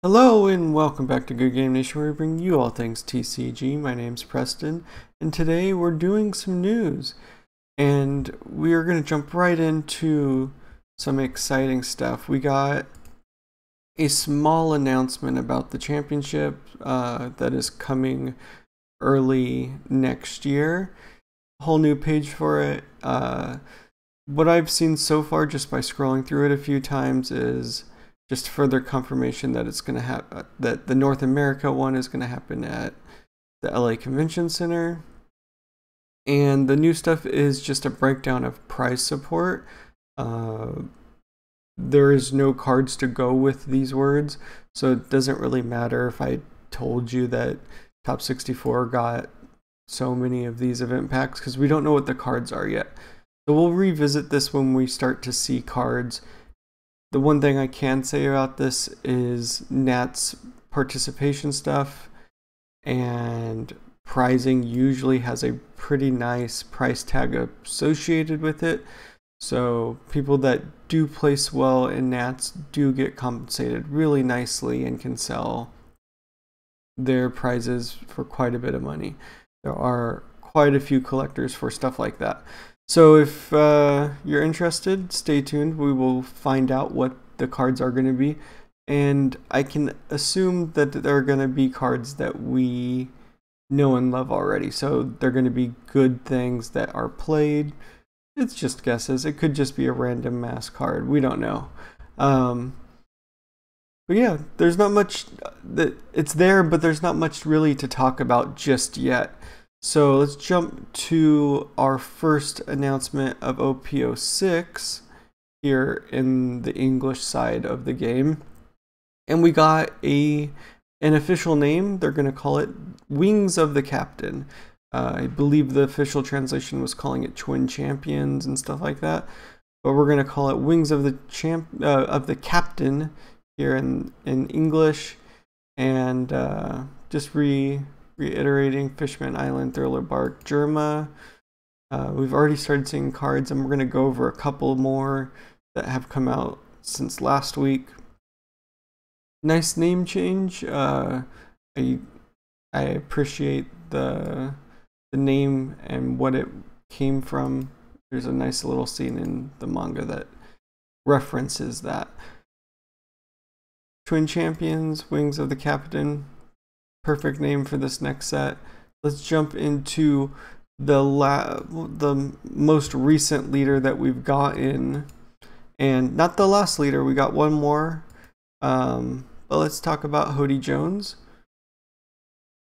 Hello and welcome back to Good Game Nation, where we bring you all things TCG. My name's Preston, and today we're doing some news. And we are going to jump right into some exciting stuff. We got a small announcement about the championship that is coming early next year. A whole new page for it. What I've seen so far just by scrolling through it a few times is just further confirmation that it's going to happen, that the North America one is going to happen at the LA Convention Center. And the new stuff is just a breakdown of prize support. There is no cards to go with these words, so it doesn't really matter if I told you that Top 64 got so many of these event packs, because we don't know what the cards are yet. So we'll revisit this when we start to see cards. The one thing I can say about this is Nat's participation stuff and prizing usually has a pretty nice price tag associated with it. So people that do place well in Nats do get compensated really nicely and can sell their prizes for quite a bit of money. There are quite a few collectors for stuff like that. So if you're interested, stay tuned. We will find out what the cards are going to be. And I can assume that they're going to be cards that we know and love already. So they're going to be good things that are played. It's just guesses. It could just be a random mass card. We don't know. But yeah, there's not much. It's there, but there's not much really to talk about just yet. So let's jump to our first announcement of OP06 here in the English side of the game. And we got an official name. They're going to call it Wings of the Captain. I believe the official translation was calling it Twiin Champions and stuff like that. But we're going to call it Wings of the Captain here in English. And just reiterating Fishman Island, Thriller Bark, Germa. We've already started seeing cards, and we're going to go over a couple more that have come out since last week. Nice name change. I appreciate the name and what it came from. There's a nice little scene in the manga that references that. Twiin Champions, Wings of the Captain. Perfect name for this next set. Let's jump into the most recent leader that we've gotten, and not the last leader. We got one more, but let's talk about Hody Jones.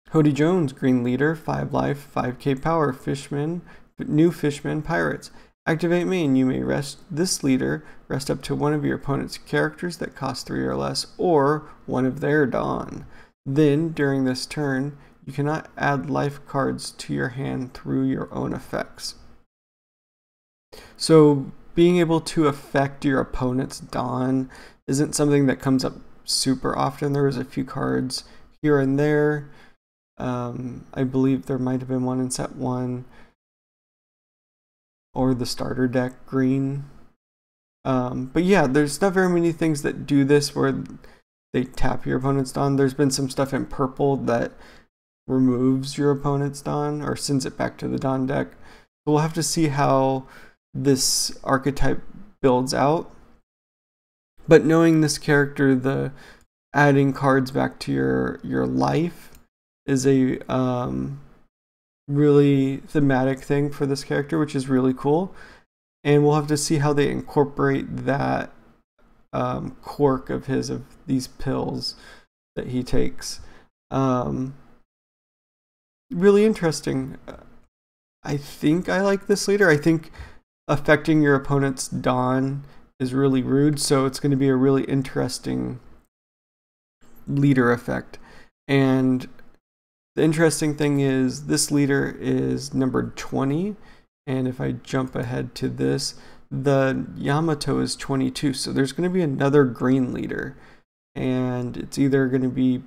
Hody Jones, green leader, 5 life, 5k power, Fishman, new Fishman pirates. Activate main. You may rest this leader. Rest up to one of your opponent's characters that cost 3 or less, or one of their Dawn. Then, during this turn, you cannot add life cards to your hand through your own effects. So, being able to affect your opponent's Dawn isn't something that comes up super often. There was a few cards here and there. I believe there might have been one in set 1, or the starter deck green. But yeah, there's not very many things that do this where they tap your opponent's Dawn. There's been some stuff in purple that removes your opponent's Dawn or sends it back to the Dawn deck. So we'll have to see how this archetype builds out. But knowing this character, the adding cards back to your life is a really thematic thing for this character, which is really cool. And we'll have to see how they incorporate that quirk of his, of these pills that he takes. Really interesting. I think I like this leader. I think affecting your opponent's Dawn is really rude, so it's going to be a really interesting leader effect. And the interesting thing is this leader is numbered 20, and if I jump ahead to this, the Yamato is 22, so there's going to be another green leader, and it's either going to be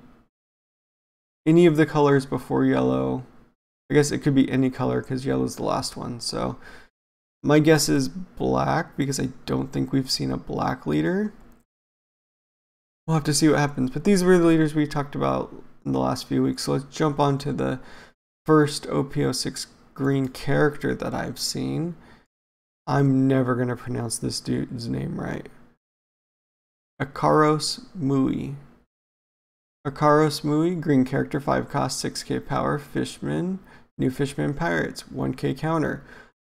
any of the colors before yellow. I guess it could be any color because yellow is the last one. So my guess is black, because I don't think we've seen a black leader. we'll have to see what happens. But these were the leaders we talked about in the last few weeks. So let's jump on to the first OP06 green character that I've seen. I'm never going to pronounce this dude's name right. Akaros Mui. Akaros Mui, green character, 5 cost, 6k power, Fishman, new Fishman Pirates, 1k counter.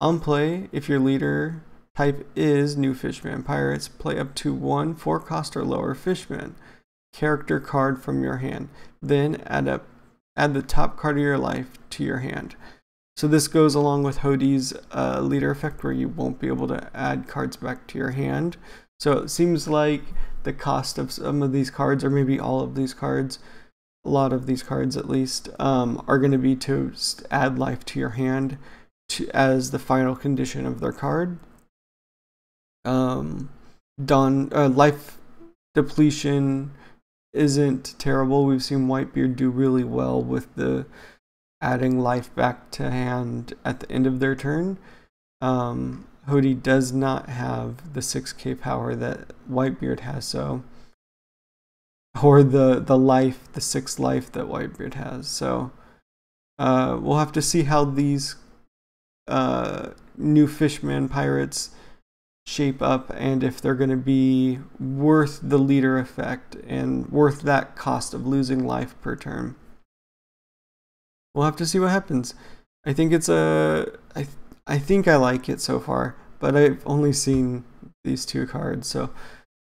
On play, if your leader type is new Fishman Pirates, play up to 1 4 cost or lower Fishman character card from your hand. Then add the top card of your life to your hand. So this goes along with Hodie's leader effect, where you won't be able to add cards back to your hand. So it seems like the cost of some of these cards, or maybe all of these cards, a lot of these cards at least, are going to be to add life to your hand as the final condition of their card. Life depletion isn't terrible. We've seen Whitebeard do really well with the adding life back to hand at the end of their turn. Hodie does not have the 6k power that Whitebeard has, so, or the 6 life that Whitebeard has. So we'll have to see how these new Fishman Pirates shape up, and if they're going to be worth the leader effect and worth that cost of losing life per turn. We'll have to see what happens. I think it's I think I like it so far, but I've only seen these 2 cards, so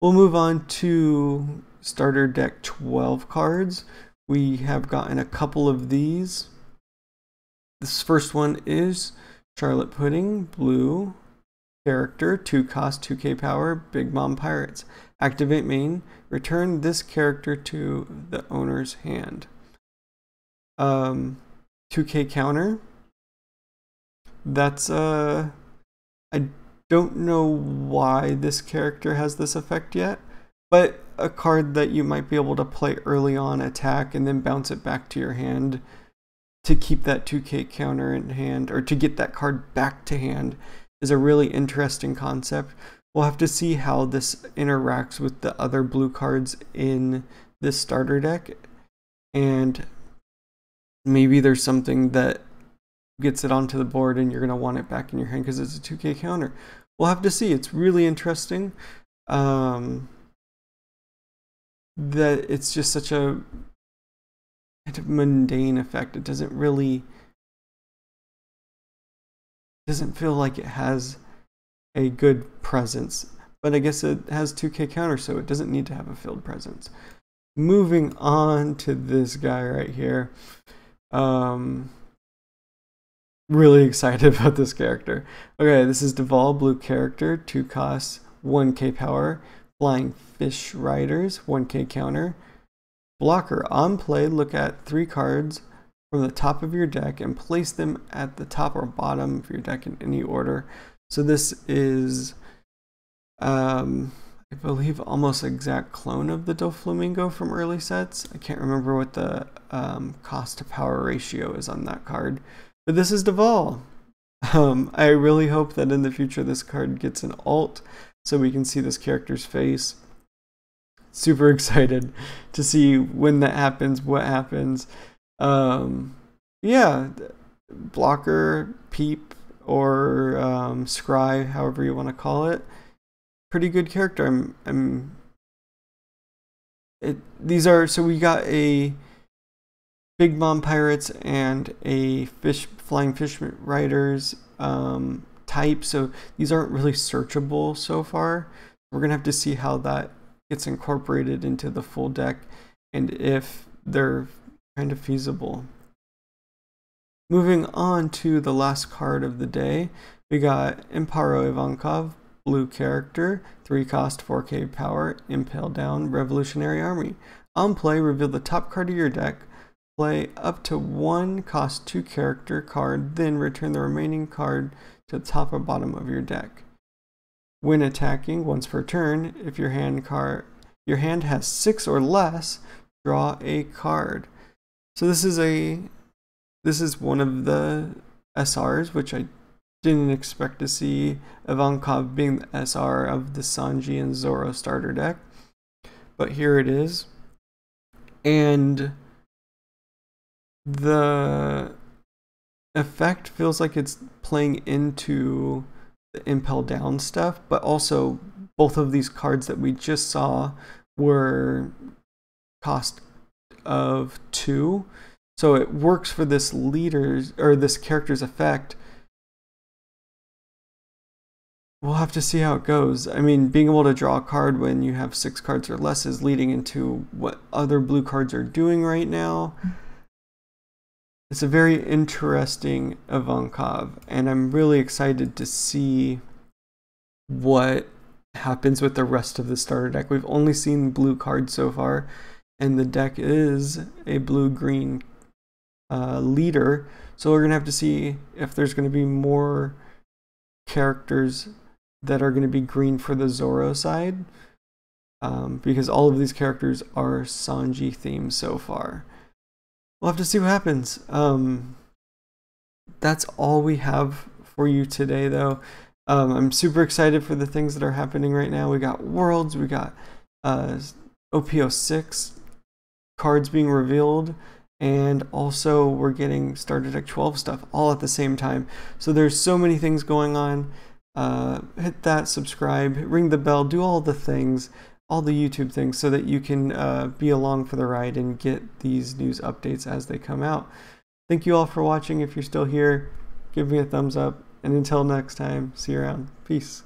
we'll move on to starter deck 12 cards. We have gotten a couple of these. This first one is Charlotte Pudding, blue character, 2 cost, 2k power, Big Mom Pirates. Activate main, return this character to the owner's hand. 2k counter. That's I don't know why this character has this effect yet, but a card that you might be able to play early on, attack, and then bounce it back to your hand to keep that 2k counter in hand, or to get that card back to hand, is a really interesting concept. We'll have to see how this interacts with the other blue cards in this starter deck, and maybe there's something that gets it onto the board and you're going to want it back in your hand because it's a 2k counter. We'll have to see. It's really interesting that it's just such a kind of mundane effect. It doesn't feel like it has a good presence, but I guess it has 2k counter, so it doesn't need to have a field presence. Moving on to this guy right here. Really excited about this character. Okay, this is Duval, blue character, 2 costs, 1k power, Flying Fish Riders, 1k counter. Blocker, on play, look at 3 cards from the top of your deck and place them at the top or bottom of your deck in any order. So this is, I believe, almost exact clone of the Doflamingo from early sets. I can't remember what the cost to power ratio is on that card. But this is Duval. I really hope that in the future this card gets an alt so we can see this character's face. Super excited to see when that happens, what happens. Yeah, blocker, peep, or scry, however you want to call it. Pretty good character. These are, so we got a Big Mom Pirates and a Flying Fish Riders type, so these aren't really searchable so far. We're gonna have to see how that gets incorporated into the full deck and if they're kind of feasible. Moving on to the last card of the day, we got Imparo Ivankov, blue character, 3 cost, 4k power, Impale Down, Revolutionary Army. On play, reveal the top card of your deck. Play up to 1 cost 2 character card, then return the remaining card to the top or bottom of your deck. When attacking, once per turn, if your hand has 6 or less, draw a card. So this is one of the SRs, which I didn't expect to see Ivankov being the SR of the Sanji and Zoro starter deck. but here it is. And the effect feels like it's playing into the impel down stuff, but also both of these cards that we just saw were cost of 2, so it works for this leader's or this character's effect. We'll have to see how it goes. I mean, being able to draw a card when you have 6 cards or less is leading into what other blue cards are doing right now. It's a very interesting Ivankov, and I'm really excited to see what happens with the rest of the starter deck. We've only seen blue cards so far, and the deck is a blue-green leader, so we're going to have to see if there's going to be more characters that are going to be green for the Zoro side, because all of these characters are Sanji themed so far. We'll have to see what happens. That's all we have for you today, though. I'm super excited for the things that are happening right now. We got Worlds, we got OP06 cards being revealed, and also we're getting Starter Deck 12 stuff all at the same time. So there's so many things going on. Hit that subscribe, ring the bell, do all the things, all the YouTube things, so that you can be along for the ride and get these news updates as they come out. Thank you all for watching. If you're still here, give me a thumbs up. And until next time, see you around. Peace.